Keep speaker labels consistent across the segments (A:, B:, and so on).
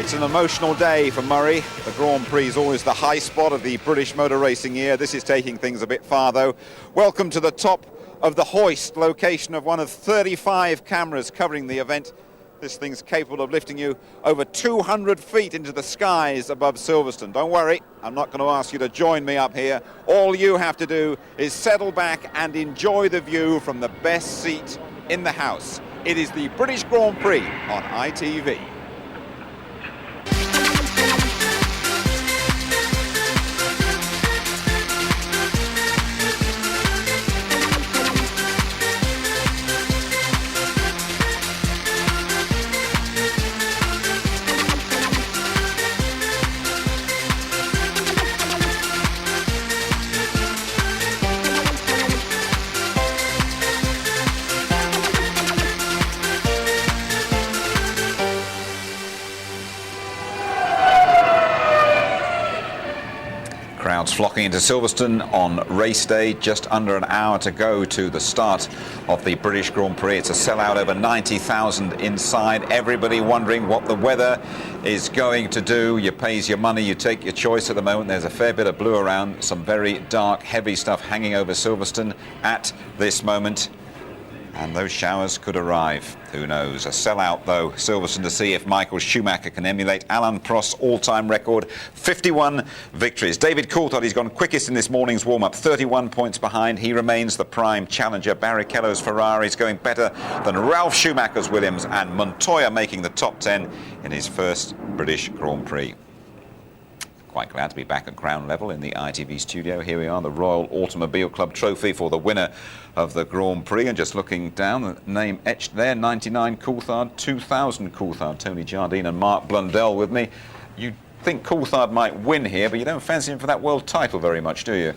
A: It's an emotional day for Murray. The Grand Prix is always the high spot of the British motor racing year. This is taking things a bit far, though. Welcome to the top of the hoist, location of one of 35 cameras covering the event. This thing's capable of lifting you over 200 feet into the skies above Silverstone. Don't worry, I'm not going to ask you to join me up here. All you have to do is settle back and enjoy the view from the best seat in the house. It is the British Grand Prix on ITV. Crowds flocking into Silverstone on race day, just under an hour to go to the start of the British Grand Prix. It's a sellout, over 90,000 inside. Everybody wondering what the weather is going to do. You pays your money, you take your choice at the moment. There's a fair bit of blue around, some very dark, heavy stuff hanging over Silverstone at this moment. And those showers could arrive. Who knows? A sellout, though, Silverstone, to see if Michael Schumacher can emulate Alain Prost's all-time record, 51 victories. David Coulthard, he's gone quickest in this morning's warm-up, 31 points behind. He remains the prime challenger. Barrichello's Ferrari is going better than Ralf Schumacher's Williams, and Montoya making the top 10 in his first British Grand Prix. Quite glad to be back at ground level in the ITV studio. Here we are, the Royal Automobile Club trophy for the winner of the Grand Prix. And just looking down, the name etched there, 99 Coulthard, 2000 Coulthard. Tony Jardine and Mark Blundell with me. You think Coulthard might win here, but you don't fancy him for that world title very much, do you?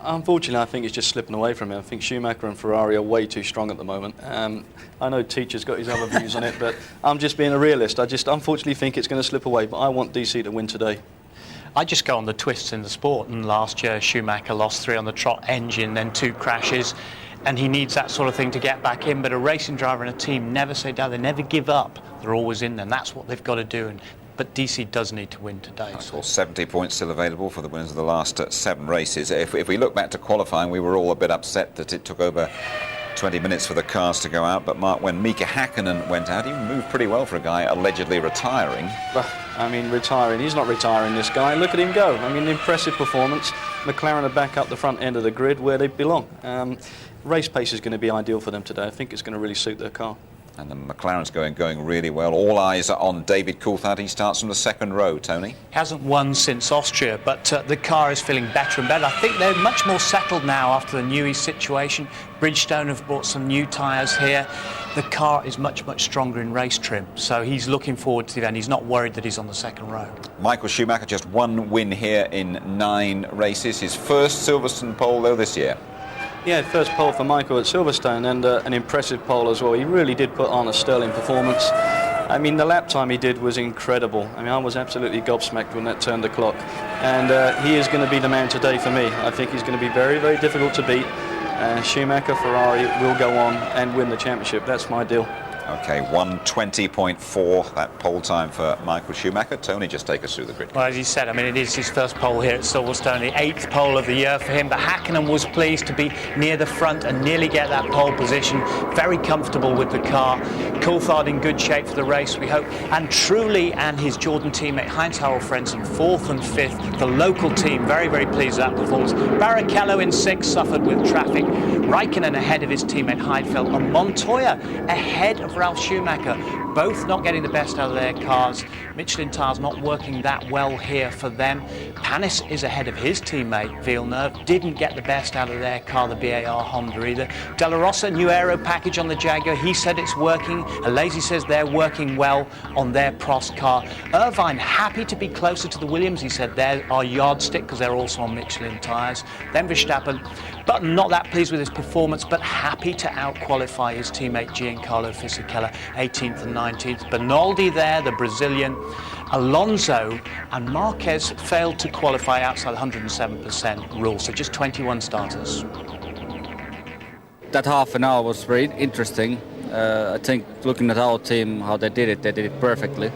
B: Unfortunately, I think it's just slipping away from him. I think Schumacher and Ferrari are way too strong at the moment. I know Teacher's got his other views on it, but I'm just being a realist. I just unfortunately think it's going to slip away, but I want DC to win today.
C: I just go on the twists in the sport, and last year Schumacher lost 3 on the trot engine, then 2 crashes, and he needs that sort of thing to get back in. But a racing driver and a team never say down, they never give up, they're always in there, and that's what they've got to do. But DC does need to win today.
A: I saw 70 points still available for the winners of the last 7 races. If we look back to qualifying, we were all a bit upset that it took over 20 minutes for the cars to go out, but Mark, when Mika Häkkinen went out, he moved pretty well for a guy allegedly retiring.
B: I mean, retiring, he's not retiring, this guy. Look at him go. I mean, impressive performance. McLaren are back up the front end of the grid where they belong. Race pace is going to be ideal for them today. I think it's going to really suit their car.
A: And the McLaren's going really well. All eyes are on David Coulthard. He starts from the second row, Tony.
C: Hasn't won since Austria, but the car is feeling better and better. I think they're much more settled now after the Newey situation. Bridgestone have brought some new tyres here. The car is much stronger in race trim, so he's looking forward to the event. He's not worried that he's on the second row. Michael
A: Schumacher, just 1 win here in 9 races. His first Silverstone pole, though, this year.
B: Yeah, first pole for Michael at Silverstone, and an impressive pole as well. He really did put on a sterling performance. I mean, the lap time he did was incredible. I mean, I was absolutely gobsmacked when that turned the clock. And he is going to be the man today for me. I think he's going to be very difficult to beat. Schumacher, Ferrari will go on and win the championship. That's my deal.
A: Okay, 1:20.4, that pole time for Michael Schumacher. Tony, just take us through the grid.
C: Well, as you said, I mean, it is his first pole here at Silverstone, the 8th pole of the year for him, but Häkkinen was pleased to be near the front and nearly get that pole position. Very comfortable with the car. Coulthard in good shape for the race, we hope. And Trulli and his Jordan teammate Heinz-Harald Frentzen, 4th and 5th. The local team, very pleased with that performance. Barrichello in 6th, suffered with traffic. Raikkonen ahead of his teammate Heidfeld, and Montoya ahead of Ralf Schumacher, both not getting the best out of their cars. Michelin tyres not working that well here for them. Panis is ahead of his teammate Villeneuve, didn't get the best out of their car, the BAR Honda either. De La Rosa, new aero package on the Jaguar, he said it's working. Alesi says they're working well on their Prost car. Irvine happy to be closer to the Williams, he said they're our yardstick because they're also on Michelin tyres. Then Verstappen, but not that pleased with his performance, but happy to out-qualify his teammate Giancarlo Fisichella, 18th and 19th. Bernaldi there, the Brazilian. Alonso and Marquez failed to qualify outside the 107% rule, so just 21 starters.
D: That half an hour was very interesting. I think looking at our team, how they did it perfectly.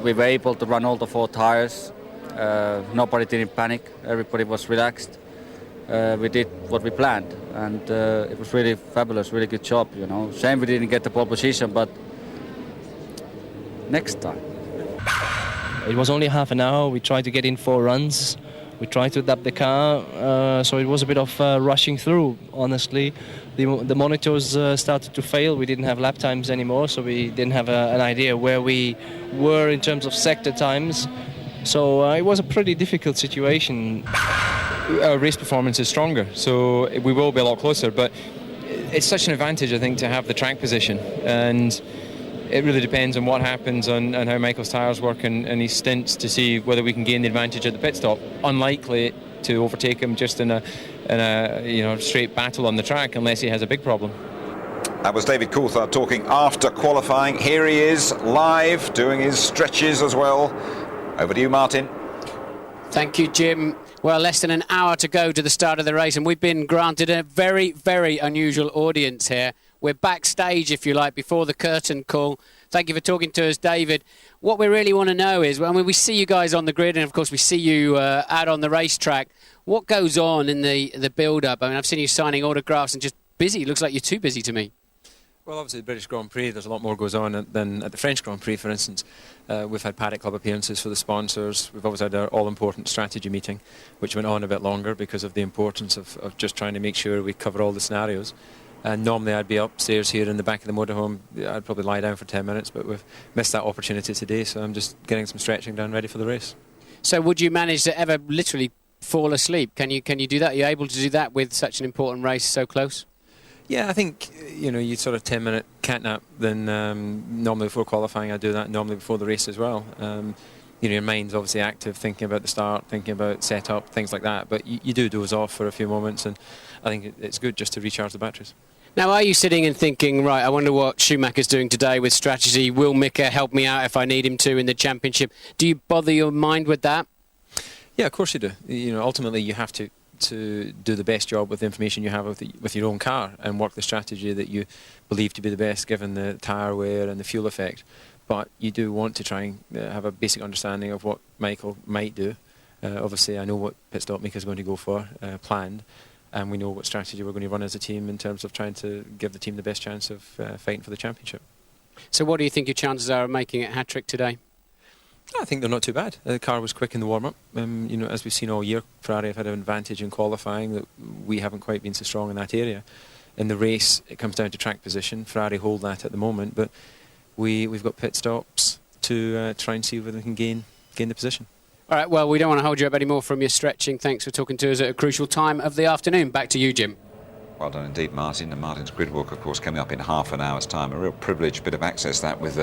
D: we were able to run all the 4 tires. Nobody didn't panic. Everybody was relaxed. We did what we planned, and it was really fabulous, really good job. You know, shame we didn't get the pole position, but next time.
E: It was only half an hour. We tried to get in 4 runs. We tried to adapt the car, so it was a bit of rushing through, honestly. The monitors started to fail. We didn't have lap times anymore, so we didn't have an idea where we were in terms of sector times. So it was a pretty difficult situation.
F: Our race performance is stronger, so we will be a lot closer, but it's such an advantage, I think, to have the track position, and it really depends on what happens on how Michael's tyres work and his stints to see whether we can gain the advantage at the pit stop. Unlikely to overtake him just in a straight battle on the track unless he has a big problem.
A: That was David Coulthard talking after qualifying. Here he is live doing his stretches as well. Over to you, Martin.
G: Thank you, Jim. Well, less than an hour to go to the start of the race, and we've been granted a very, very unusual audience here. We're backstage, if you like, before the curtain call. Thank you for talking to us, David. What we really want to know is, I mean, we see you guys on the grid, and of course we see you out on the racetrack. What goes on in the build-up? I mean, I've seen you signing autographs and just busy. It looks like you're too busy to me.
F: Well, obviously the British Grand Prix, there's a lot more goes on than at the French Grand Prix, for instance. We've had Paddock Club appearances for the sponsors. We've always had our all-important strategy meeting, which went on a bit longer because of the importance of just trying to make sure we cover all the scenarios. And normally I'd be upstairs here in the back of the motorhome. I'd probably lie down for 10 minutes, but we've missed that opportunity today, so I'm just getting some stretching done, ready for the race.
G: So would you manage to ever literally fall asleep? Can you do that? Are you able to do that with such an important race so close?
F: Yeah, I think, you sort of 10-minute catnap, then normally before qualifying I do that, normally before the race as well. Your mind's obviously active, thinking about the start, thinking about setup, things like that, but you do doze off for a few moments, and I think it's good just to recharge the batteries.
G: Now, are you sitting and thinking, right, I wonder what Schumacher's doing today with strategy? Will Mika help me out if I need him to in the championship? Do you bother your mind with that?
F: Yeah, of course you do. Ultimately you have to do the best job with the information you have with your own car and work the strategy that you believe to be the best given the tyre wear and the fuel effect. But you do want to try and have a basic understanding of what Michael might do. Obviously I know what pit stop Mika's going to go for, planned, and we know what strategy we're going to run as a team in terms of trying to give the team the best chance of fighting for the championship.
G: So what do you think your chances are of making it hat-trick today?
F: I think they're not too bad. The car was quick in the warm-up. As we've seen all year, Ferrari have had an advantage in qualifying that we haven't quite been so strong in that area. In the race, it comes down to track position. Ferrari hold that at the moment, but we've got pit stops to try and see whether we can gain the position.
G: All right, well, we don't want to hold you up any more from your stretching. Thanks for talking to us at a crucial time of the afternoon. Back to you, Jim. Well
A: done indeed, Martin. And Martin's grid walk, of course, coming up in half an hour's time. A real privileged bit of access, that, with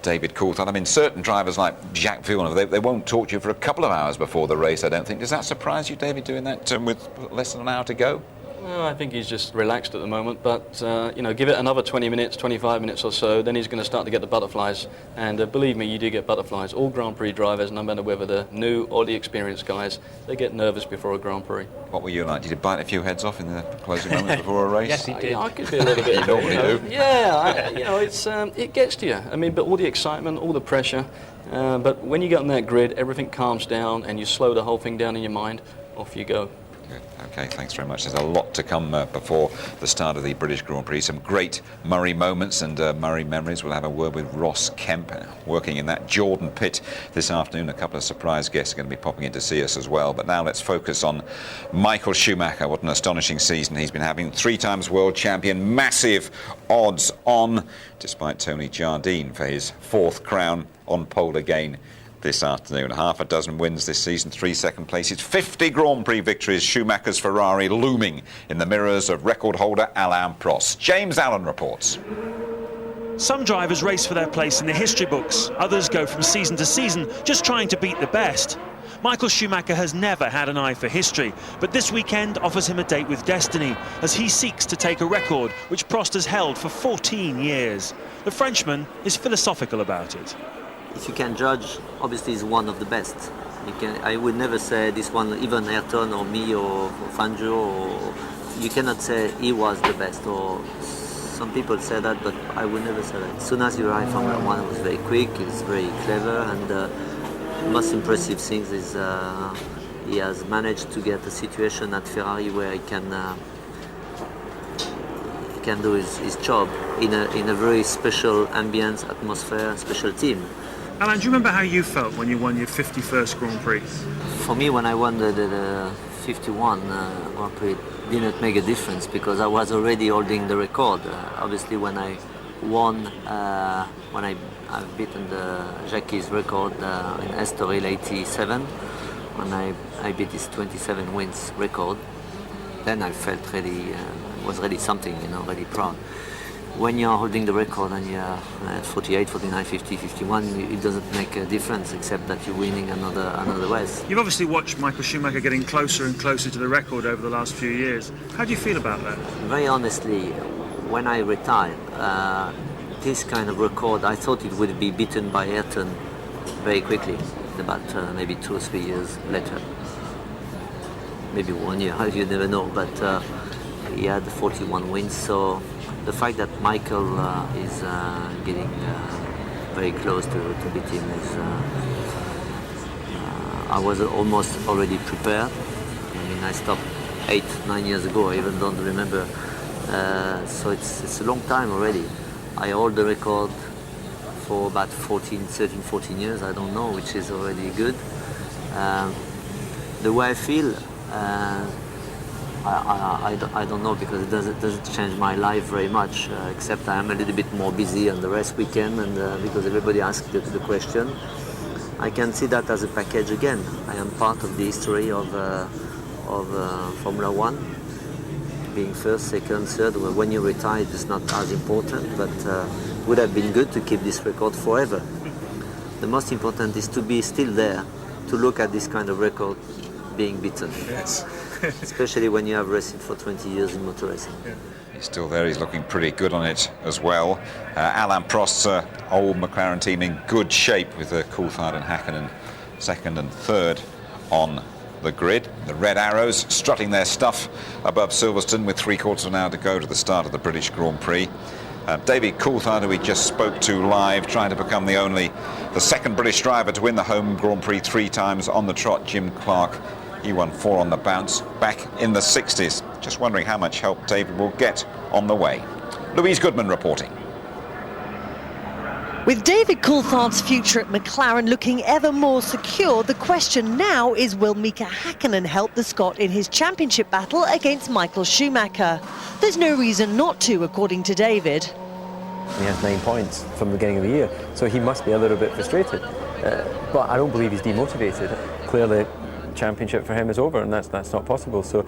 A: David Coulthard. I mean, certain drivers like Jacques Villeneuve, they won't talk to you for a couple of hours before the race, I don't think. Does that surprise you, David, doing that with less than an hour to go?
B: Well, I think he's just relaxed at the moment, but give it another 20 minutes, 25 minutes or so, then he's going to start to get the butterflies. And believe me, you do get butterflies. All Grand Prix drivers, no matter whether they're new or the experienced guys, they get nervous before a Grand Prix. What were you like? Did you bite a few heads off in the closing moments before a race?
C: Yes, he did.
B: I could be a little bit.
A: You normally do.
B: Yeah, it gets to you. I mean, but all the excitement, all the pressure. But when you get on that grid, everything calms down, and you slow the whole thing down in your mind. Off you go.
A: Good. Okay, thanks very much. There's a lot to come before the start of the British Grand Prix. Some great Murray moments and Murray memories. We'll have a word with Ross Kemp, working in that Jordan pit this afternoon. A couple of surprise guests are going to be popping in to see us as well. But now let's focus on Michael Schumacher. What an astonishing season he's been having. 3 times world champion. Massive odds on, despite Tony Jardine for his 4th crown, on pole again this afternoon. Half a dozen wins this season, 3 second places, 50 Grand Prix victories. Schumacher's Ferrari looming in the mirrors of record holder Alain Prost. James Allen reports.
H: Some drivers race for their place in the history books. Others go from season to season just trying to beat the best. Michael Schumacher has never had an eye for history, but this weekend offers him a date with destiny as he seeks to take a record which Prost has held for 14 years. The Frenchman is philosophical about it.
I: If you can judge, obviously he's one of the best. I would never say this one, even Ayrton or me or Fangio, or you cannot say he was the best or some people say that, but I would never say that. As soon as you arrive Formula One, it was very quick, it's very clever, and the most impressive thing is he has managed to get a situation at Ferrari where he can do his job in a very special ambience, atmosphere, special team.
H: Alan, do you remember how you felt when you won your 51st Grand Prix?
I: For me, when I won the 51 Grand Prix, it didn't make a difference because I was already holding the record. Obviously, when I won, when I've beaten Jackie's record in Estoril 87, when I beat his 27 wins record, then I felt really, was really something, really proud. When you're holding the record and you're at 48, 49, 50, 51, it doesn't make a difference except that you're winning another race.
H: You've obviously watched Michael Schumacher getting closer and closer to the record over the last few years. How do you feel about that?
I: Very honestly, when I retired, this kind of record, I thought it would be beaten by Ayrton very quickly, about maybe 2 or 3 years later. Maybe 1 year, you never know, but he had 41 wins, so the fact that Michael is getting very close to beat him is, I was almost already prepared. I mean, I stopped 8-9 years ago, I even don't remember. So it's a long time already. I hold the record for about 13, 14 years, I don't know, which is already good. The way I feel, I don't know, because it doesn't change my life very much, except I'm a little bit more busy on the race weekend, and because everybody asks the question, I can see that as a package again. I am part of the history of Formula One, being first, second, third. When you retire, it's not as important, but would have been good to keep this record forever. The most important is to be still there, to look at this kind of record being beaten.
H: Yes.
I: Especially when you have racing for 20 years in motor racing.
H: Yeah.
A: He's still there, he's looking pretty good on it as well. Alain Prost's old McLaren team in good shape with Coulthard and Hakkinen second and third on the grid. The Red Arrows strutting their stuff above Silverstone with 3/4 of an hour to go to the start of the British Grand Prix. David Coulthard, who we just spoke to live, trying to become the second British driver to win the home Grand Prix 3 times on the trot. Jim Clark, he won 4 on the bounce back in the 60s. Just wondering how much help David will get on the way. Louise Goodman reporting.
J: With David Coulthard's future at McLaren looking ever more secure, the question now is, will Mika Hakkinen help the Scot in his championship battle against Michael Schumacher? There's no reason not to, according to David.
K: He has 9 points from the beginning of the year, so he must be a little bit frustrated. But I don't believe he's demotivated. Clearly, championship for him is over, and that's not possible. So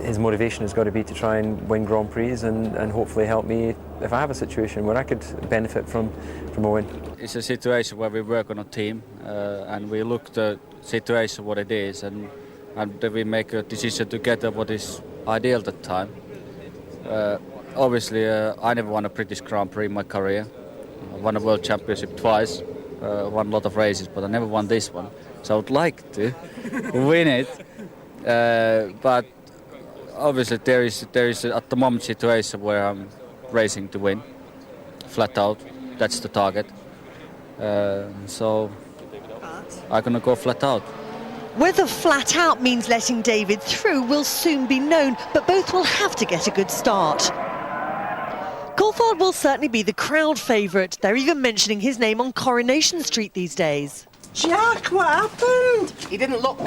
K: his motivation has got to be to try and win Grand Prix and hopefully help me if I have a situation where I could benefit from a win.
D: It's a situation where we work on a team and we look at the situation what it is, and then we make a decision together what is ideal at the time. Obviously, I never won a British Grand Prix in my career. I won a World Championship twice, won a lot of races, but I never won this one. So I would like to win it, but obviously there is at the moment situation where I'm racing to win, flat out. That's the target. So I'm gonna go flat out.
J: Whether flat out means letting David through will soon be known, but both will have to get a good start. Coulthard will certainly be the crowd favourite. They're even mentioning his name on Coronation Street these days.
L: Jack, what happened? He didn't look.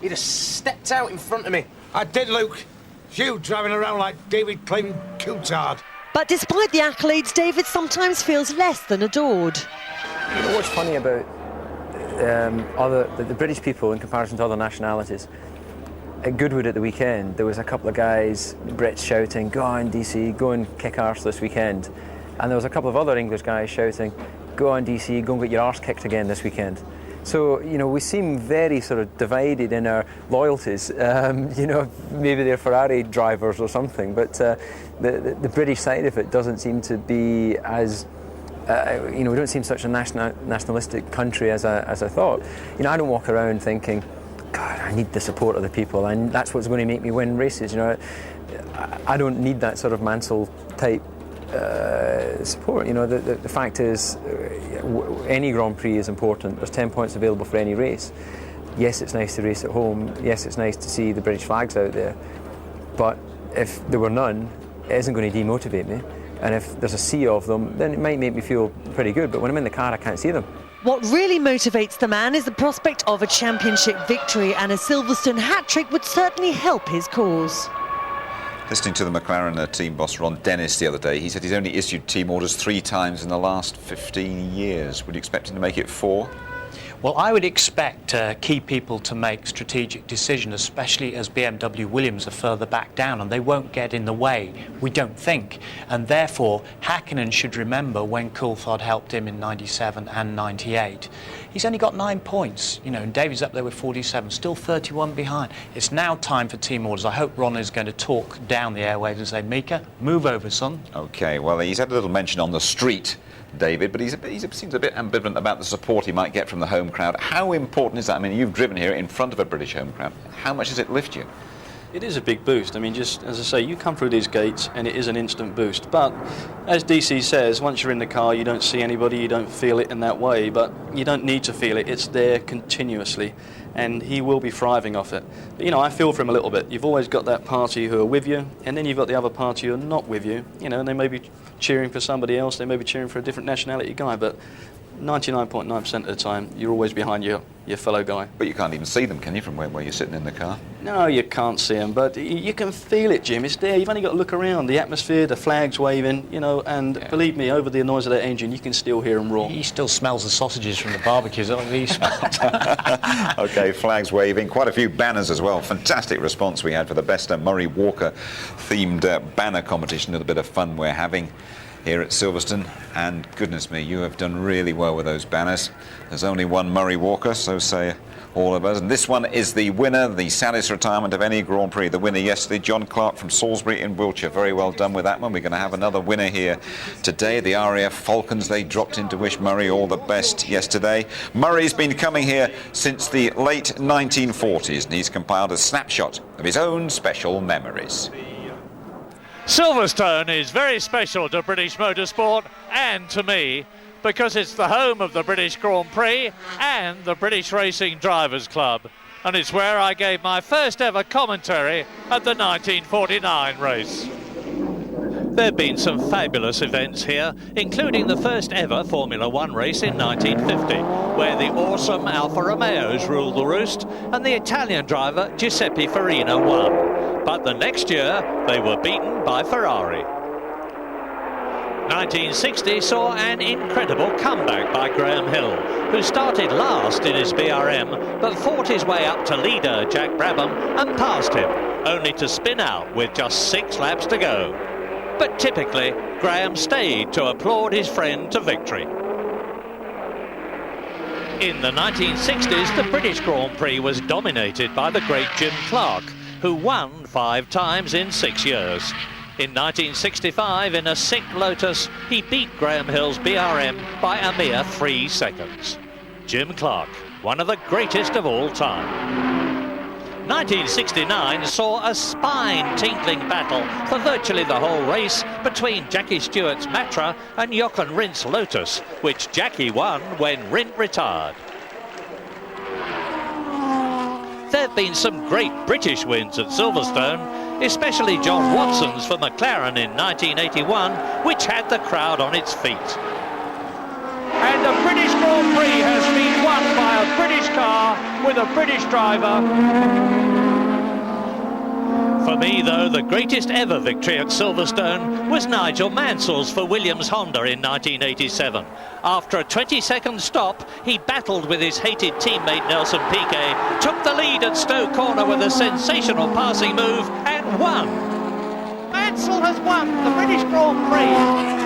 L: He just stepped out in front of me. I did, Luke. You driving around like David claimed Coulthard.
J: But despite the accolades, David sometimes feels less than adored.
K: You know what's funny about the British people in comparison to other nationalities? At Goodwood at the weekend, there was a couple of guys, Brits, shouting, "Go on, DC, go and kick arse this weekend." And there was a couple of other English guys shouting, "Go on, DC, go and get your arse kicked again this weekend." So, you know, we seem very sort of divided in our loyalties. You know, maybe they're Ferrari drivers or something, but the British side of it doesn't seem to be as, you know, we don't seem such a nationalistic country as I thought. You know, I don't walk around thinking, God, I need the support of the people, and that's what's going to make me win races. You know, I don't need that sort of Mansell type support. You know, the fact is, any Grand Prix is important. There's 10 points available for any race. Yes, it's nice to race at home. Yes, it's nice to see the British flags out there. But if there were none, it isn't going to demotivate me. And if there's a sea of them, then it might make me feel pretty good. But when I'm in the car, I can't see them.
J: What really motivates the man is the prospect of a championship victory, and a Silverstone hat-trick would certainly help his cause.
A: Listening to the McLaren team boss Ron Dennis the other day, he said he's only issued team orders 3 times in the last 15 years. Would you expect him to make it 4?
C: Well, I would expect key people to make strategic decisions, especially as BMW Williams are further back down, and they won't get in the way, we don't think. And therefore, Häkkinen should remember when Coulthard helped him in 97 and 98. He's only got 9 points, you know, and David's up there with 47, still 31 behind. It's now time for team orders. I hope Ron is going to talk down the airwaves and say, Mika, move over, son.
A: OK, well, he's had a little mention on the street, David, but he seems a bit ambivalent about the support he might get from the home crowd. How important is that? I mean, you've driven here in front of a British home crowd. How much does it lift you?
B: It is a big boost. I mean, just as I say, you come through these gates and it is an instant boost. But as DC says, once you're in the car, you don't see anybody, you don't feel it in that way. But you don't need to feel it. It's there continuously. And he will be thriving off it. But, you know, I feel for him a little bit. You've always got that party who are with you, and then you've got the other party who are not with you. You know, and they may be cheering for somebody else, they may be cheering for a different nationality guy, but 99.9% of the time, you're always behind your fellow guy.
A: But you can't even see them, can you, from where you're sitting in the car?
B: No, you can't see them, but you can feel it, Jim. It's there. You've only got to look around. The atmosphere, the flags waving, you know, and believe me, over the noise of that engine, you can still hear them roar.
C: He still smells the sausages from the barbecues. That's what he smells.
A: OK, flags waving. Quite a few banners as well. Fantastic response we had for the best Murray Walker-themed banner competition. A little bit of fun we're having here at Silverstone, and goodness me, you have done really well with those banners. There's only one Murray Walker, so say all of us, and this one is the winner, the saddest retirement of any Grand Prix. The winner yesterday, John Clark from Salisbury in Wiltshire. Very well done with that one. We're going to have another winner here today. The RAF Falcons, they dropped in to wish Murray all the best yesterday. Murray's been coming here since the late 1940s, and he's compiled a snapshot of his own special memories.
M: Silverstone is very special to British motorsport and to me, because it's the home of the British Grand Prix and the British Racing Drivers Club, and it's where I gave my first ever commentary at the 1949 race. There have been some fabulous events here, including the first ever Formula One race in 1950, where the awesome Alfa Romeos ruled the roost and the Italian driver Giuseppe Farina won. But the next year, they were beaten by Ferrari. 1960 saw an incredible comeback by Graham Hill, who started last in his BRM, but fought his way up to leader Jack Brabham and passed him, only to spin out with just 6 laps to go. But typically, Graham stayed to applaud his friend to victory. In the 1960s, the British Grand Prix was dominated by the great Jim Clark, who won 5 times in 6 years. In 1965, in a sick Lotus, he beat Graham Hill's BRM by a mere 3 seconds. Jim Clark, one of the greatest of all time. 1969 saw a spine-tingling battle for virtually the whole race between Jackie Stewart's Matra and Jochen Rindt's Lotus, which Jackie won when Rindt retired. There have been some great British wins at Silverstone, especially John Watson's for McLaren in 1981, which had the crowd on its feet. And the British Grand Prix has been won by a British car with a British driver.
C: For me, though, the greatest ever victory at Silverstone was Nigel Mansell's for Williams Honda in 1987. After a 20-second stop, he battled with his hated teammate Nelson Piquet, took the lead at Stowe Corner with a sensational passing move and won.
M: Mansell has won the British Grand Prix.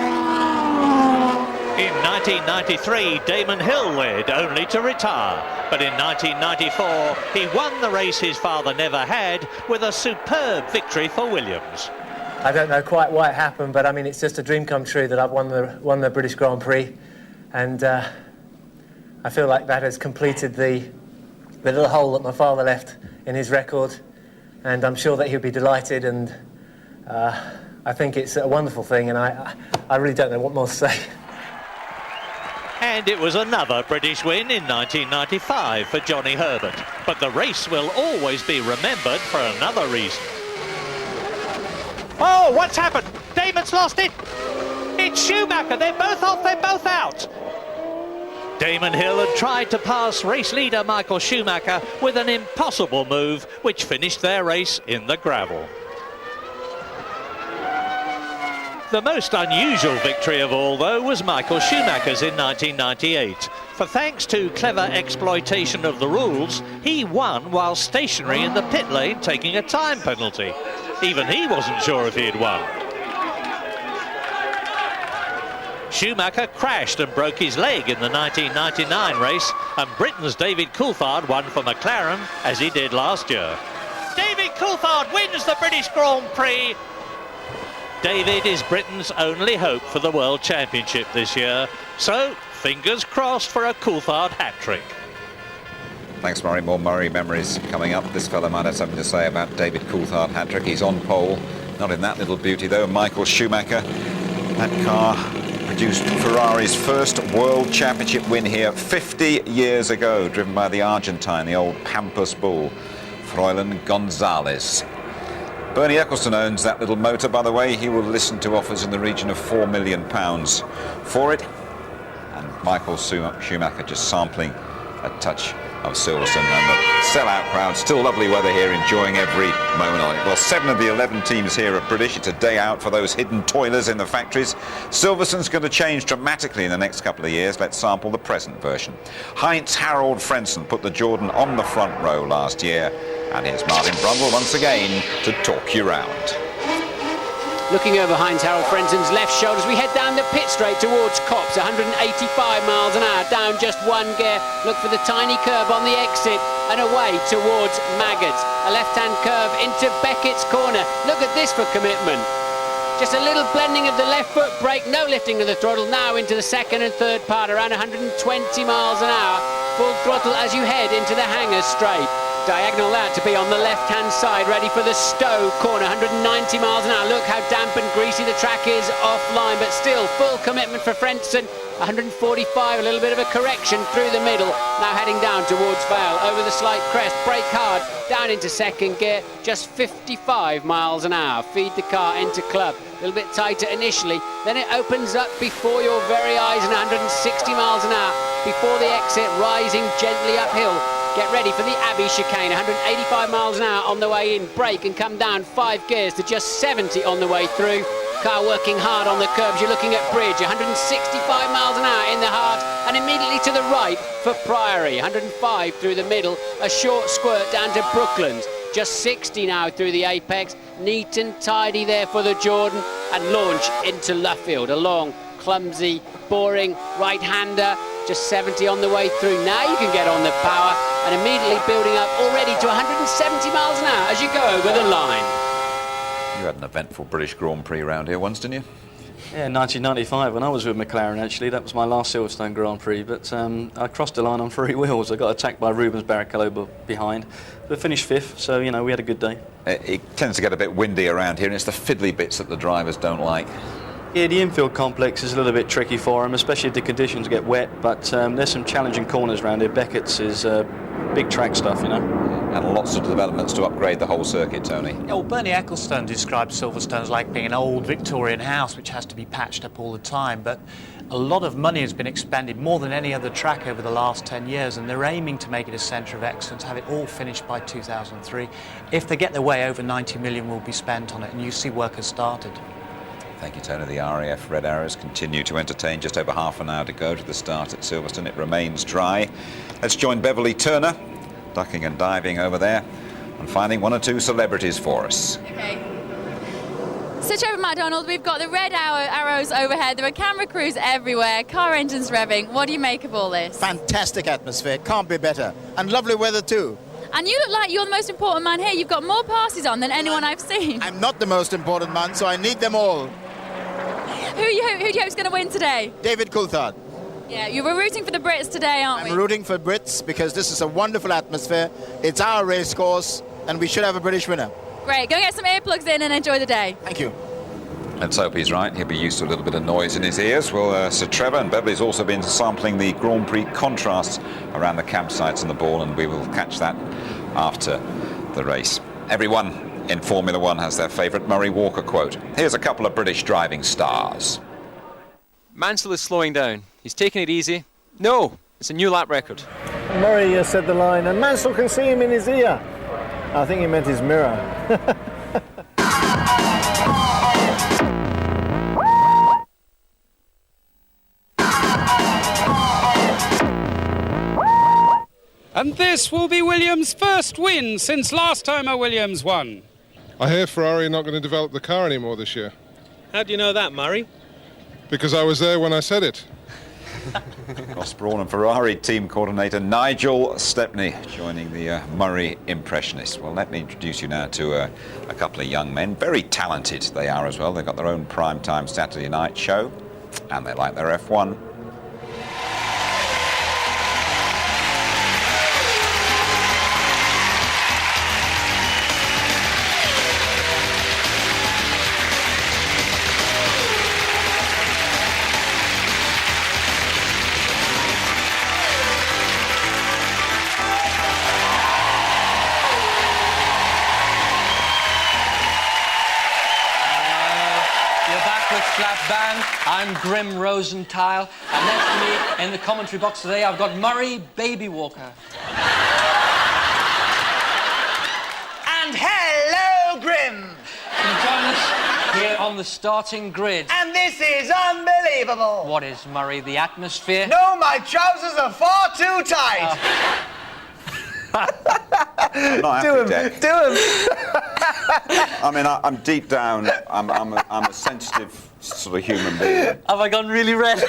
C: In 1993, Damon Hill led, only to retire. But in 1994, he won the race his father never had with a superb victory for Williams.
K: I don't know quite why it happened, but I mean, it's just a dream come true that I've won the British Grand Prix, and I feel like that has completed the
N: the little hole that my father left in his record, and I'm sure that he'll be delighted, and I think it's a wonderful thing, and I really don't know what more to say.
M: And it was another British win in 1995 for Johnny Herbert. But the race will always be remembered for another reason. Oh, what's happened? Damon's lost it. It's Schumacher. They're both off. They're both out. Damon Hill had tried to pass race leader Michael Schumacher with an impossible move, which finished their race in the gravel. The most unusual victory of all, though, was Michael Schumacher's in 1998. For thanks to clever exploitation of the rules, he won while stationary in the pit lane taking a time penalty. Even he wasn't sure if he had won. Schumacher crashed and broke his leg in the 1999 race, and Britain's David Coulthard won for McLaren, as he did last year. David Coulthard wins the British Grand Prix. David is Britain's only hope for the World Championship this year, so fingers crossed for a Coulthard hat-trick.
A: Thanks, Murray. More Murray memories coming up. This fellow might have something to say about David Coulthard hat-trick. He's on pole. Not in that little beauty, though. Michael Schumacher. That car produced Ferrari's first World Championship win here 50 years ago, driven by the Argentine, the old Pampas bull, Froilan Gonzalez. Bernie Ecclestone owns that little motor, by the way. He will listen to offers in the region of £4 million for it. And Michael Schumacher just sampling a touch of Silverstone, and the sellout crowd. Still lovely weather here, enjoying every moment on it. Well, 7 of the 11 teams here are British. It's a day out for those hidden toilers in the factories. Silverstone's going to change dramatically in the next couple of years. Let's sample the present version. Heinz Harold Frentzen put the Jordan on the front row last year, and here's Martin Brundle once again to talk you round.
G: Looking over Heinz Harold Frentzen's left shoulder as we head down the pit straight towards Copse, 185 miles an hour, down just one gear. Look for the tiny curve on the exit and away towards Maggots. A left-hand curve into Beckett's corner. Look at this for commitment. Just a little blending of the left foot brake, no lifting of the throttle. Now into the second and third part, around 120 miles an hour. Full throttle as you head into the hangers straight. Diagonal that to be on the left-hand side, ready for the Stowe corner, 190 miles an hour. Look how damp and greasy the track is offline, but still full commitment for Frentzen. 145, a little bit of a correction through the middle. Now heading down towards Vale, over the slight crest, brake hard, down into second gear, just 55 miles an hour. Feed the car into club, a little bit tighter initially, then it opens up before your very eyes, and 160 miles an hour before the exit, rising gently uphill. Get ready for the Abbey chicane, 185 miles an hour on the way in, brake and come down 5 gears to just 70 on the way through. Car working hard on the curbs, you're looking at Bridge, 165 miles an hour in the heart, and immediately to the right for Priory, 105 through the middle, a short squirt down to Brooklands, just 60 now through the apex, neat and tidy there for the Jordan, and launch into Luffield, a long, clumsy, boring right-hander, just 70 on the way through. Now you can get on the power, and immediately building up already to 170 miles an hour as you go over the line.
A: You had an eventful British Grand Prix round here once, didn't you?
B: Yeah, 1995 when I was with McLaren, actually. That was my last Silverstone Grand Prix, but I crossed the line on 3 wheels. I got attacked by Rubens Barrichello behind, but finished 5th, so, you know, we had a good day.
A: It tends to get a bit windy around here, and it's the fiddly bits that the drivers don't like.
B: Yeah, the infield complex is a little bit tricky for them, especially if the conditions get wet, but there's some challenging corners around here. Beckett's is big track stuff, you know.
A: And lots of developments to upgrade the whole circuit, Tony.
C: Yeah, well, Bernie Ecclestone described Silverstone as like being an old Victorian house which has to be patched up all the time, but a lot of money has been expended, more than any other track over the last 10 years, and they're aiming to make it a centre of excellence, have it all finished by 2003. If they get their way, over 90 million will be spent on it, and you see work has started.
A: Thank you, Tony. The RAF Red Arrows continue to entertain. Just over half an hour to go to the start at Silverstone. It remains dry. Let's join Beverly Turner, ducking and diving over there, and finding 1 or 2 celebrities for us.
O: Okay. So, Trevor McDonald, we've got the red arrows overhead. There are camera crews everywhere, car engines revving. What do you make of all this?
P: Fantastic atmosphere. Can't be better. And lovely weather too.
O: And you look like you're the most important man here. You've got more passes on than anyone I've seen.
P: I'm not the most important man, so I need them all.
O: Who do you hope is going to win today?
P: David Coulthard.
O: Yeah, you were rooting for the Brits today, aren't we?
P: I'm rooting for Brits because this is a wonderful atmosphere. It's our race course, and we should have a British winner.
O: Great, go get some earplugs in and enjoy the day.
P: Thank you.
A: Let's hope he's right. He'll be used to a little bit of noise in his ears. Well, Sir Trevor and Beverly's also been sampling the Grand Prix contrasts around the campsites and the ball, and we will catch that after the race. Everyone in Formula One has their favourite Murray Walker quote. Here's a couple of British driving stars.
F: Mansell is slowing down. He's taking it easy. No, it's a new lap record.
Q: Murray said the line, and Mansell can see him in his ear. I think he meant his mirror.
R: And this will be Williams' first win since last time a Williams won.
S: I hear Ferrari are not going to develop the car anymore this year.
T: How do you know that, Murray?
S: Because I was there when I said it.
A: Ross Brawn and Ferrari team coordinator Nigel Stepney joining the Murray Impressionists. Well, let me introduce you now to a couple of young men. Very talented they are as well. They've got their own prime-time Saturday night show, and they like their F1.
U: Band. I'm Grim Rosenthal, and next to me in the commentary box today I've got Murray Baby Walker.
L: And hello, Grim!
U: Can you join us here on the starting grid?
L: And this is unbelievable!
U: What is, Murray, the atmosphere?
L: No, my trousers are far too tight!
A: I'm not
L: Do
A: happy,
L: him!
A: Jack.
L: Do him!
A: I mean, I'm deep down, I'm a sensitive sort of human being.
U: Have I gone really red?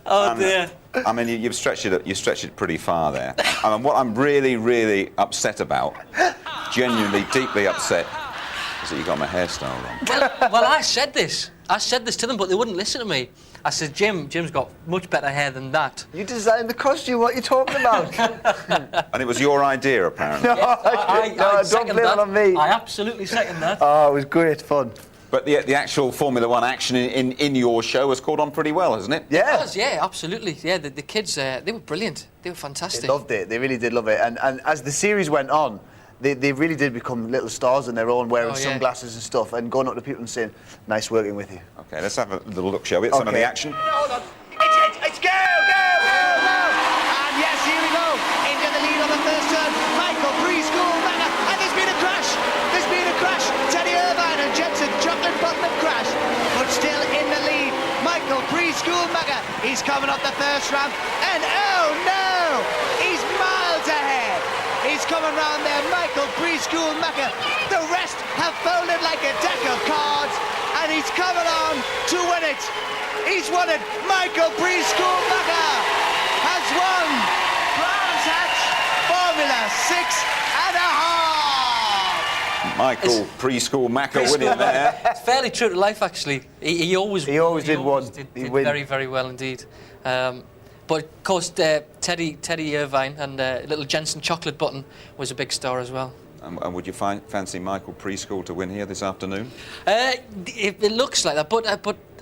U: Oh dear.
A: I mean, you've stretched it pretty far there. I mean, what I'm really, really upset about, genuinely, deeply upset, is that you got my hairstyle wrong.
U: Well, I said this to them, but they wouldn't listen to me. I said, Jim's got much better hair than that.
L: You designed the costume, what are you talking about?
A: And it was your idea, apparently.
L: No,
U: I
L: don't
U: second
L: blame
U: that.
L: it on me.
U: I absolutely second that.
L: Oh, it was great fun.
A: But the actual Formula One action in your show has caught on pretty well, hasn't it?
L: Yeah.
U: It was, yeah, absolutely. Yeah, the kids, they were brilliant. They were fantastic.
L: They loved it. They really did love it. And as the series went on, they really did become little stars on their own, wearing sunglasses and stuff, and going up to people and saying, "Nice working with you."
A: Okay, let's have a little look, shall we, at some of the action?
L: Hold on. It's go! And yes, here we go. Into the lead on the first turn. Michael Preschool, and there's been a crash. Teddy Irvine and Jensen, chocolate bottom crash. But still in the lead. Michael Preschool, he's coming up the first ramp. And oh no! He's miles ahead. He's coming round there, Michael Preschool Macker. The rest have folded like a deck of cards, and he's coming on to win it. He's won it. Michael Preschool Macker has won Brands Hatch Formula 6.5.
A: Michael Preschool Macker winning there.
U: It's fairly true to life, actually. He always did very, very well indeed. But of course, Teddy Irvine and little Jensen Chocolate Button was a big star as well.
A: And would you fancy Michael Preschool to win here this afternoon?
U: It looks like that, but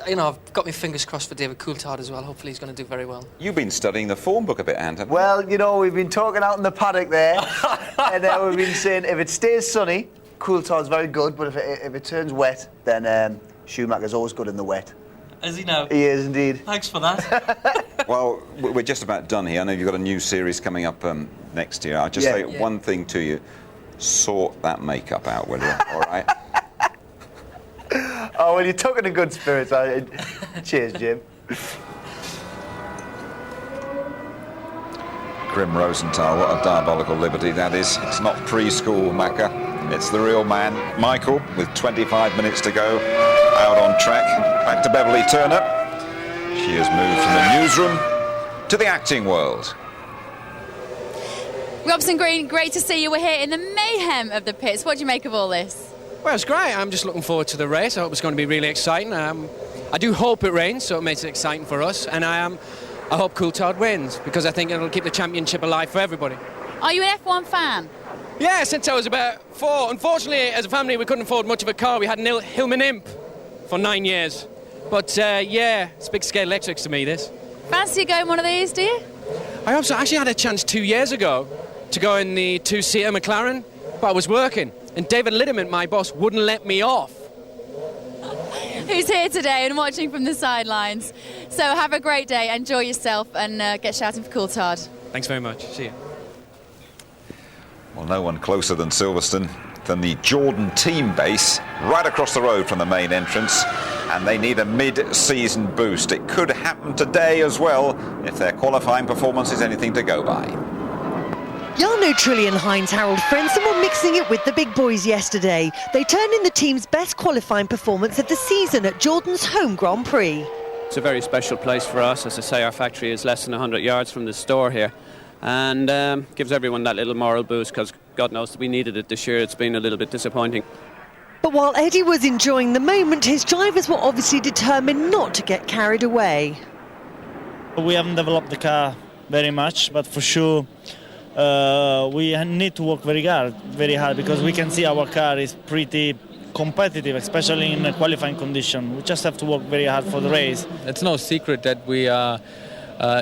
U: you know, I've got my fingers crossed for David Coulthard as well. Hopefully he's going to do very well.
A: You've been studying the form book a bit, Ant, haven't you?
L: Well, you know, we've been talking out in the paddock there, and we've been saying if it stays sunny, Coulthard's very good, but if it turns wet, then Schumacher's always good in the wet.
U: Is he now?
L: He is indeed.
U: Thanks for that.
A: Well, we're just about done here. I know you've got a new series coming up next year. I'll just say one thing to you. Sort that makeup out, will you? All right?
L: Oh, well, you took it in good spirits. Cheers, Jim.
A: Grim Rosenthal, what a diabolical liberty that is. It's not Preschool Macker, it's the real man. Michael, with 25 minutes to go, out on track. Back to Beverly Turner. She has moved from the newsroom to the acting world.
O: Robson Green, great to see you. We're here in the mayhem of the pits. What do you make of all this?
E: Well, it's great. I'm just looking forward to the race. I hope it's going to be really exciting. I do hope it rains, so it makes it exciting for us. And I hope Coulthard wins, because I think it'll keep the championship alive for everybody.
O: Are you an F1 fan?
E: Yeah, since I was about 4. Unfortunately, as a family, we couldn't afford much of a car. We had an Hillman Imp for 9 years. But yeah, it's big scale electrics to me, this.
O: Fancy going one of these, do you?
E: I also actually had a chance 2 years ago to go in the 2-seater McLaren, but I was working. And David Litterman, my boss, wouldn't let me off.
O: Who's here today and watching from the sidelines. So have a great day, enjoy yourself, and get shouting for Coulthard.
E: Thanks very much. See you.
A: Well, no one closer than Silverstone than the Jordan team base, right across the road from the main entrance, and they need a mid-season boost. It could happen today as well if their qualifying performance is anything to go by.
J: Jarno Trulli and Heinz Harald Frentzen were mixing it with the big boys yesterday. They turned in the team's best qualifying performance of the season at Jordan's home Grand Prix.
V: It's a very special place for us. As I say, our factory is less than 100 yards from the store here, and gives everyone that little moral boost, because God knows we needed it this year. It's been a little bit disappointing.
J: But while Eddie was enjoying the moment, his drivers were obviously determined not to get carried away.
W: We haven't developed the car very much, but for sure we need to work very hard, because we can see our car is pretty competitive, especially in a qualifying condition. We just have to work very hard for the race.
F: It's no secret that we are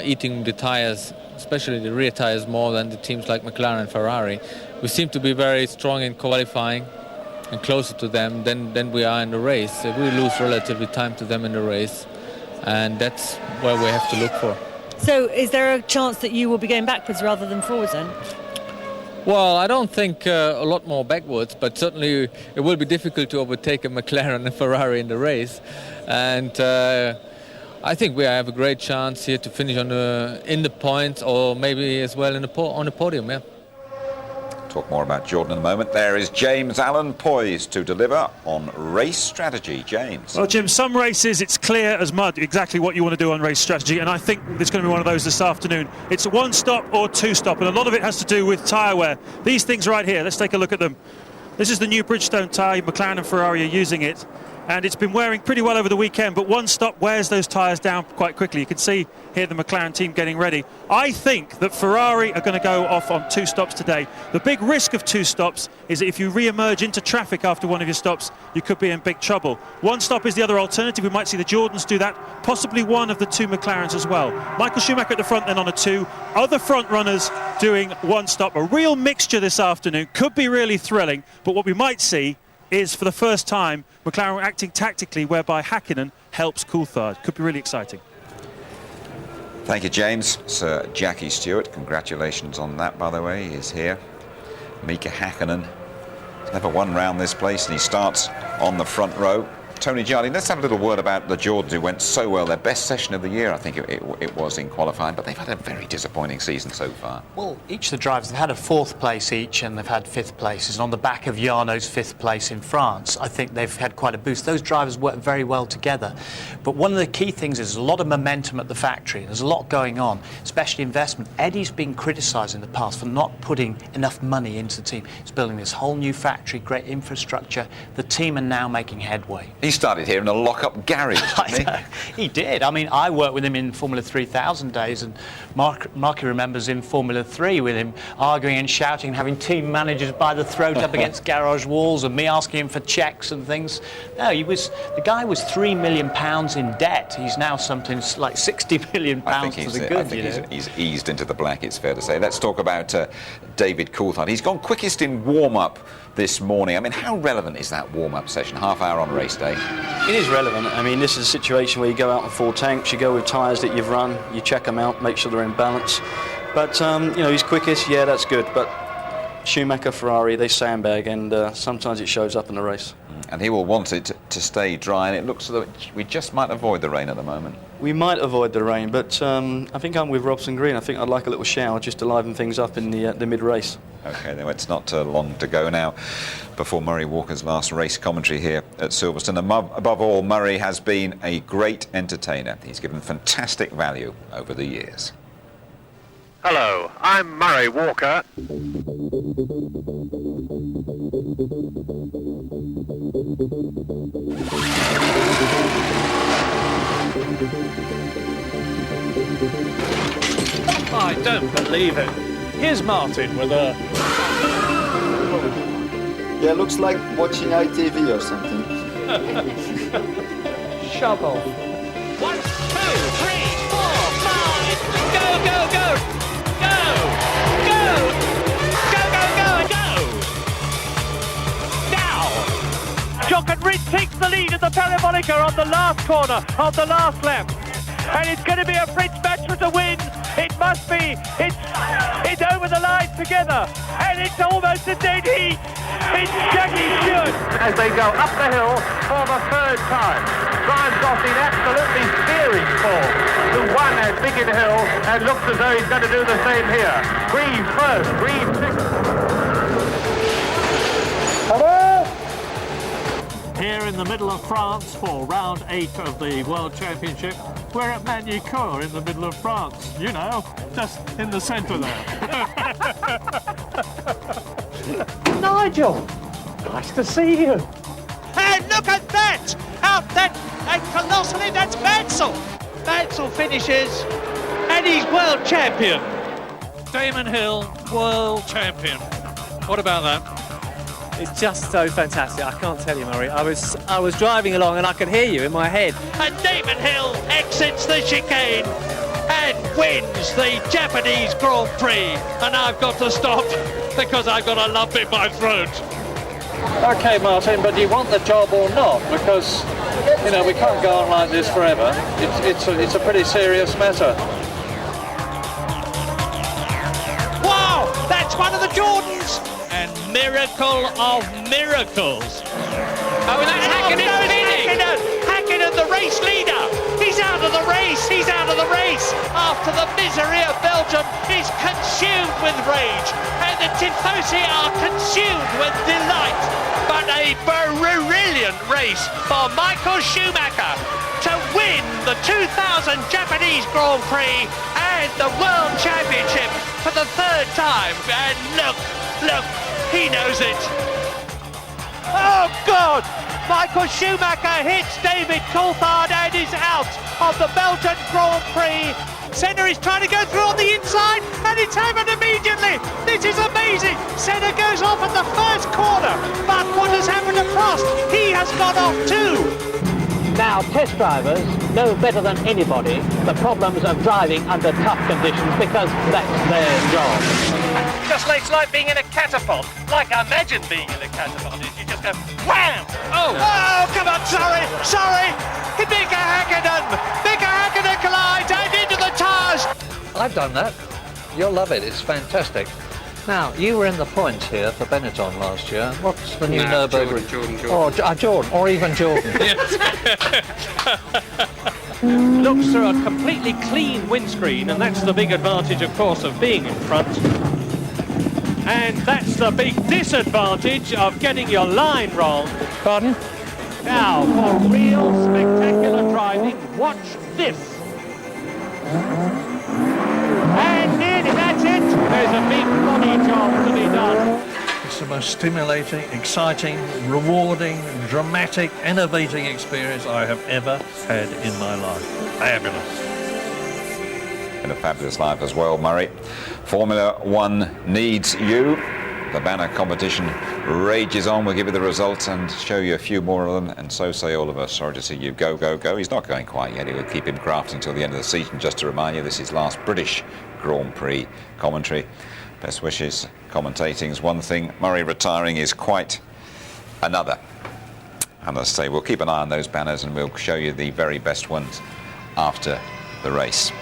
F: eating the tyres, especially the rear tyres, more than the teams like McLaren and Ferrari. We seem to be very strong in qualifying and closer to them than we are in the race. We lose relatively time to them in the race, and that's where we have to look for.
X: So is there a chance that you will be going backwards rather than forwards then?
F: Well, I don't think a lot more backwards, but certainly it will be difficult to overtake a McLaren and a Ferrari in the race. And I think we have a great chance here to finish in the points, or maybe as well on the podium, yeah.
A: Talk more about Jordan in a moment. There is James Allen poised to deliver on race strategy. James.
H: Well, Jim, some races it's clear as mud exactly what you want to do on race strategy, and I think it's going to be one of those this afternoon. It's a one stop or two stop, and a lot of it has to do with tyre wear. These things right here, let's take a look at them. This is the new Bridgestone tyre. McLaren and Ferrari are using it, and it's been wearing pretty well over the weekend, but one stop wears those tyres down quite quickly. You can see here the McLaren team getting ready. I think that Ferrari are going to go off on two stops today. The big risk of two stops is that if you re-emerge into traffic after one of your stops, you could be in big trouble. One stop is the other alternative. We might see the Jordans do that, possibly one of the two McLarens as well. Michael Schumacher at the front then on a 2. Other front runners doing one stop. A real mixture this afternoon. Could be really thrilling, but what we might see is, for the first time, McLaren acting tactically, whereby Häkkinen helps Coulthard. Could be really exciting.
A: Thank you, James. Sir Jackie Stewart, congratulations on that, by the way. He is here. Mika Häkkinen. He's never won round this place, and he starts on the front row. Tony Jardine, let's have a little word about the Jordans, who went so well. Their best session of the year, I think it was in qualifying, but they've had a very disappointing season so far.
C: Well, each of the drivers have had a 4th place each, and they've had 5th places. And on the back of Jarno's 5th place in France, I think they've had quite a boost. Those drivers work very well together. But one of the key things is there's a lot of momentum at the factory. There's a lot going on, especially investment. Eddie's been criticised in the past for not putting enough money into the team. He's building this whole new factory, great infrastructure. The team are now making headway.
A: He started here in a lock-up garage, didn't he?
C: He did. I mean, I worked with him in Formula 3000 days, and Marky remembers in Formula 3 with him arguing and shouting and having team managers by the throat up against garage walls, and me asking him for checks and things. No, the guy was £3 million in debt. He's now something like £60 million for the good.
A: I think he's eased into the black, it's fair to say. Let's talk about David Coulthard. He's gone quickest in warm-up this morning. I mean, how relevant is that warm-up session, half hour on race day?
B: It is relevant. I mean, this is a situation where you go out on full tanks, you go with tyres that you've run, you check them out, make sure they're in balance. But, you know, he's quickest, yeah, that's good. But Schumacher, Ferrari, they sandbag, and sometimes it shows up in the race.
A: And he will want it to stay dry, and it looks as though we just might avoid the rain at the moment.
B: We might avoid the rain, but I think I'm with Robson Green. I think I'd like a little shower just to liven things up in the mid-race.
A: OK, then it's not long to go now before Murray Walker's last race commentary here at Silverstone. And above all, Murray has been a great entertainer. He's given fantastic value over the years.
Y: Hello, I'm Murray Walker.
D: I don't believe it. Here's Martin with a...
I: Yeah, looks like watching ITV or something.
D: Shove off.
L: 1, 2, 3, 4, 5. Go, go, go. Go. Go. Go, go, go, and go. Now.
D: Jock and Rid takes the lead in the Parabolica on the last corner of the last lap. And it's going to be a French match for the win. It must be. It's over the line together. And it's almost a dead heat. It's Jackie Stewart.
Y: As they go up the hill for the third time. Ryan Gosling absolutely steering form, who won at Biggin Hill and looks as though he's going to do the same here. Green first, Green
D: Hello? Here in the middle of France for round 8 of the World Championship. We're at Magny-Cours in the middle of France. You know, just in the centre there. Nigel, nice to see you.
L: And look at that! Out that, and colossally, that's Mansell. Mansell finishes, and he's world champion.
D: Damon Hill, world champion. What about that?
K: It's just so fantastic. I can't tell you, Murray. I was driving along and I could hear you in my head.
L: And Damon Hill exits the chicane and wins the Japanese Grand Prix. And I've got to stop because I've got a lump in my throat.
D: Okay, Martin, but do you want the job or not? Because, you know, we can't go on like this forever. It's a pretty serious matter.
L: Wow, that's one of the Jordans. And miracle of miracles.
D: Oh, and that's Hakkinen winning.
L: Hakkinen, the race leader. He's out of the race. He's out of the race. After the misery of Belgium is consumed with rage. And the Tifosi are consumed with delight. But a brilliant race for Michael Schumacher to win the 2000 Japanese Grand Prix and the World Championship for the third time. And look, he knows it. Oh, God! Michael Schumacher hits David Coulthard and is out of the Belgian Grand Prix. Senna is trying to go through on the inside, and it's happened immediately. This is amazing. Senna goes off at the first corner, but what has happened to Prost? He has gone off too.
M: Now, test drivers know better than anybody the problems of driving under tough conditions because that's their job.
D: Just like it's like being in a catapult. Like I imagine being in a catapult. You just go wham!
L: Oh, come on, sorry. Mika Hakkinen collides and into the tyres.
N: I've done that. You'll love it. It's fantastic. Now, you were in the points here for Benetton last year. What's the new Nürburgring? Jordan, or even Jordan.
D: Looks through a completely clean windscreen, and that's the big advantage, of course, of being in front. And that's the big disadvantage of getting your line wrong.
N: Pardon?
D: Now, for real spectacular driving, watch this. And nearly, that's it. There's a big body job to be done.
N: It's the most stimulating, exciting, rewarding, dramatic, innovating experience I have ever had in my life. Fabulous.
A: In a fabulous life as well, Murray. Formula One needs you. The banner competition rages on. We'll give you the results and show you a few more of them, and so say all of us. Sorry to see you go. He's not going quite yet. He'll keep him crafting until the end of the season. Just to remind you, this is last British Grand Prix commentary. Best wishes. Commentating's one thing. Murray retiring is quite another. And as I say, we'll keep an eye on those banners and we'll show you the very best ones after the race.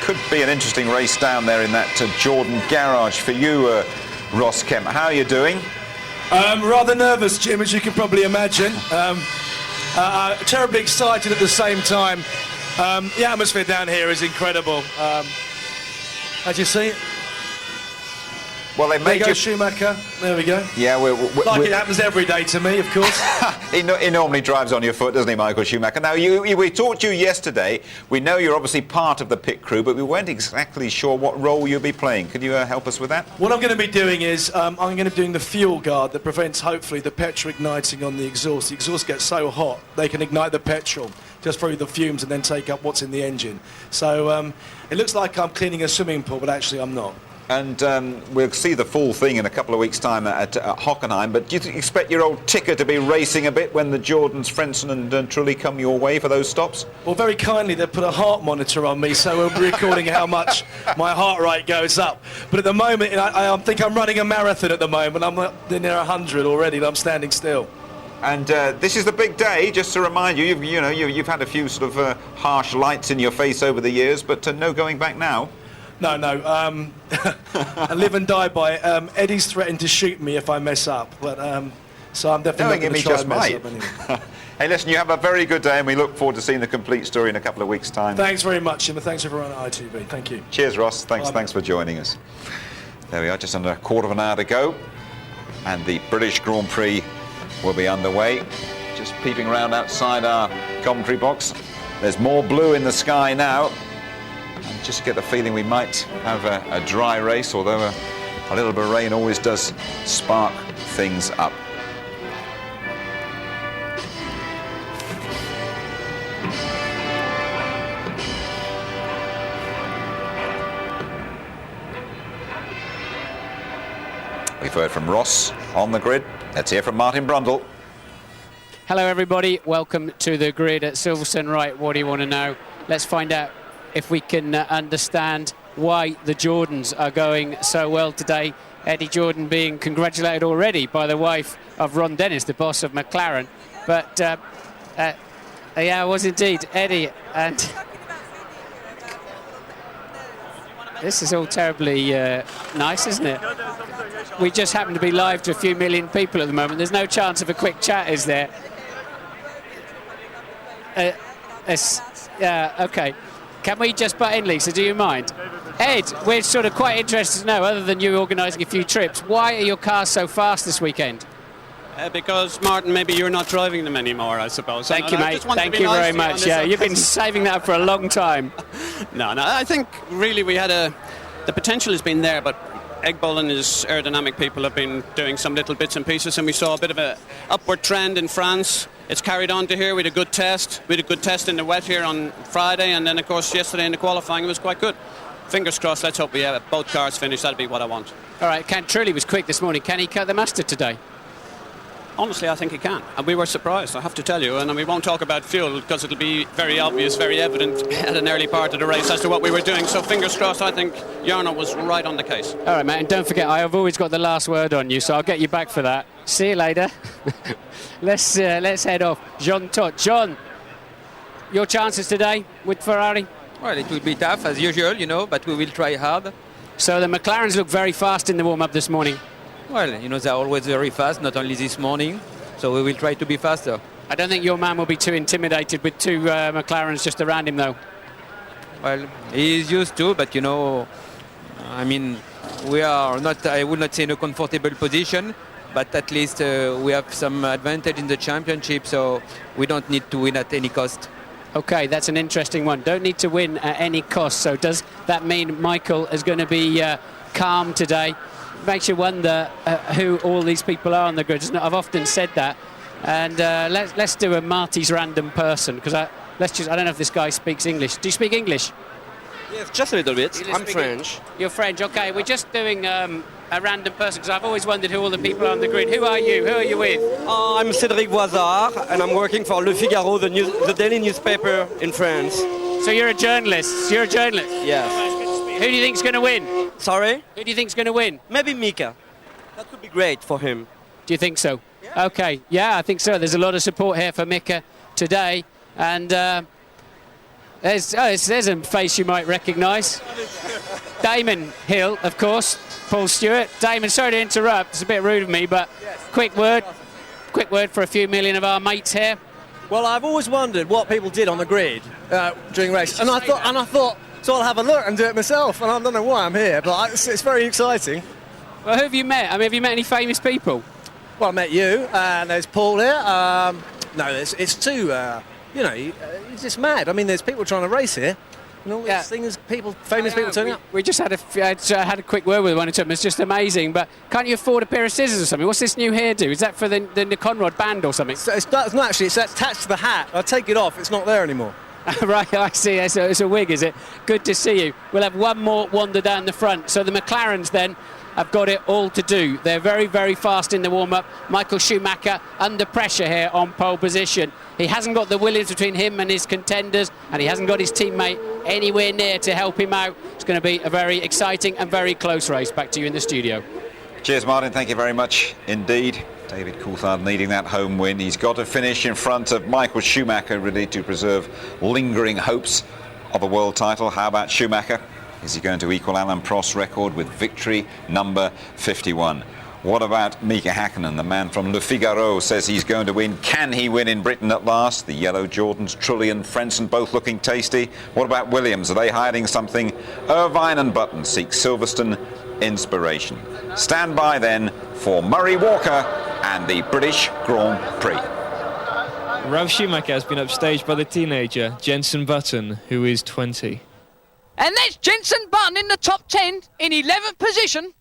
A: Could be an interesting race down there in that Jordan garage for you, Ross Kemp. How are you doing?
Z: Rather nervous, Jim, as you can probably imagine. Terribly excited at the same time. The atmosphere down here is incredible. As you see,
A: Well, they
Z: There
A: made you...
Z: goes Schumacher. There we go.
A: Yeah,
Z: Like it happens every day to me, of course.
A: He normally drives on your foot, doesn't he, Michael Schumacher? Now, we talked to you yesterday. We know you're obviously part of the pit crew, but we weren't exactly sure what role you'll be playing. Could you help us with that?
Z: What I'm going to be doing is I'm going to be doing the fuel guard that prevents, hopefully, the petrol igniting on the exhaust. The exhaust gets so hot, they can ignite the petrol just through the fumes and then take up what's in the engine. So it looks like I'm cleaning a swimming pool, but actually I'm not.
A: And we'll see the full thing in a couple of weeks' time at Hockenheim. But do you expect your old ticker to be racing a bit when the Jordans, Frenson and Trulli come your way for those stops?
Z: Well, very kindly, they put a heart monitor on me, so we'll be recording how much my heart rate goes up. But at the moment, I think I'm running a marathon at the moment. I'm near 100 already, and I'm standing still.
A: And this is the big day, just to remind you, you've had a few sort of harsh lights in your face over the years, but no going back now.
Z: No. I live and die by it. Eddie's threatened to shoot me if I mess up, but so I'm definitely not going to try and mess up anyway.
A: Hey, listen, you have a very good day, and we look forward to seeing the complete story in a couple of weeks' time.
Z: Thanks very much, Jim, and thanks everyone at ITV. Thank you.
A: Cheers, Ross.
Z: Bye.
A: Thanks for joining us. There we are, just under a quarter of an hour to go, and the British Grand Prix will be underway. Just peeping around outside our commentary box. There's more blue in the sky now. And just get the feeling we might have a dry race, although a little bit of rain always does spark things up. We've heard from Ross on the grid. Let's hear from Martin Brundle.
G: Hello everybody, welcome to the grid at Silverstone. Right, what do you want to know? Let's find out if we can understand why the Jordans are going so well today. Eddie Jordan being congratulated already by the wife of Ron Dennis, the boss of McLaren. But yeah, it was indeed Eddie, and this is all terribly nice, isn't it? We just happen to be live to a few million people at the moment. There's no chance of a quick chat, is there? Yeah, okay. Can we just butt in, Lisa? Do you mind? Ed, we're sort of quite interested to know, other than you organising a few trips, why are your cars so fast this weekend?
V: Because, Martin, maybe you're not driving them anymore, I suppose.
G: Thank you, mate. Thank you very much. Yeah, you've been saving that for a long time.
V: No, I think really we had the potential has been there, but Eggball and his aerodynamic people have been doing some little bits and pieces, and we saw a bit of an upward trend in France. It's carried on to here. We had a good test. We had a good test in the wet here on Friday, and then, of course, yesterday in the qualifying it was quite good. Fingers crossed, let's hope we have both cars finished. That'll be what I want.
G: All right, Trulli was quick this morning. Can he cut the mustard today?
V: Honestly, I think he can. And we were surprised, I have to tell you. And we won't talk about fuel because it'll be very obvious, very evident at an early part of the race as to what we were doing. So fingers crossed, I think Jarno was right on the case.
G: All right, mate, and don't forget, I have always got the last word on you, so I'll get you back for that. See you later. Let's head off. John Todt. John, your chances today with Ferrari?
P: Well, it will be tough as usual, you know, but we will try hard.
G: So the McLarens look very fast in the warm-up this morning.
P: Well, you know, they're always very fast, not only this morning, so we will try to be faster.
G: I don't think your man will be too intimidated with two McLarens just around him, though.
P: Well, he is used to, but, you know, I mean, we are not, I would not say in a comfortable position, but at least we have some advantage in the championship, so we don't need to win at any cost.
G: Okay, that's an interesting one. Don't need to win at any cost. So does that mean Michael is going to be calm today? Makes you wonder who all these people are on the grid. I've often said that. And let's do a Marty's random person, because I don't know if this guy speaks English. Do you speak English?
Q: Yes, just a little bit. I'm French.
G: You're French. Okay, we're just doing a random person, because I've always wondered who all the people are on the grid. Who are you? Who are you with?
Q: I'm Cédric Voisard, and I'm working for Le Figaro, the daily newspaper in France.
G: So you're a journalist? You're a journalist?
Q: Yes.
G: Who do you think's going to win?
Q: Sorry?
G: Who do you think's going to win?
Q: Maybe Mika. That would be great for him.
G: Do you think so? Yeah. Okay, yeah, I think so. There's a lot of support here for Mika today, and there's a face you might recognise. Damon Hill, of course. Paul Stewart. Damon, sorry to interrupt. It's a bit rude of me, but quick word for a few million of our mates here.
K: Well, I've always wondered what people did on the grid during race, and I thought, so I'll have a look and do it myself. And I don't know why I'm here, but it's very exciting.
G: Well, who have you met? I mean, have you met any famous people?
E: Well, I met you, and there's Paul here. No, it's too, you know, it's just mad. I mean, there's people trying to race here, and all these things, famous people turning up.
G: We just had a quick word with one of them. It's just amazing. But can't you afford a pair of scissors or something? What's this new hairdo? Is that for the Conrad band or something?
E: It's not actually. It's attached to the hat. I take it off. It's not there anymore.
G: Right, I see. It's a wig, is it? Good to see you. We'll have one more wander down the front. So the McLarens then have got it all to do. They're very, very fast in the warm-up. Michael Schumacher under pressure here on pole position. He hasn't got the Williams between him and his contenders, and he hasn't got his teammate anywhere near to help him out. It's going to be a very exciting and very close race. Back to you in the studio.
A: Cheers, Martin. Thank you very much indeed. David Coulthard needing that home win. He's got to finish in front of Michael Schumacher, really, to preserve lingering hopes of a world title. How about Schumacher? Is he going to equal Alain Prost's record with victory number 51? What about Mika Häkkinen? The man from Le Figaro says he's going to win. Can he win in Britain at last? The yellow Jordans, Trulli and Frentzen both looking tasty. What about Williams? Are they hiding something? Irvine and Button seek Silverstone inspiration. Stand by then for Murray Walker and the British Grand Prix.
O: Ralf Schumacher has been upstaged by the teenager Jenson Button, who is 20.
R: And that's Jenson Button in the top 10 in 11th position.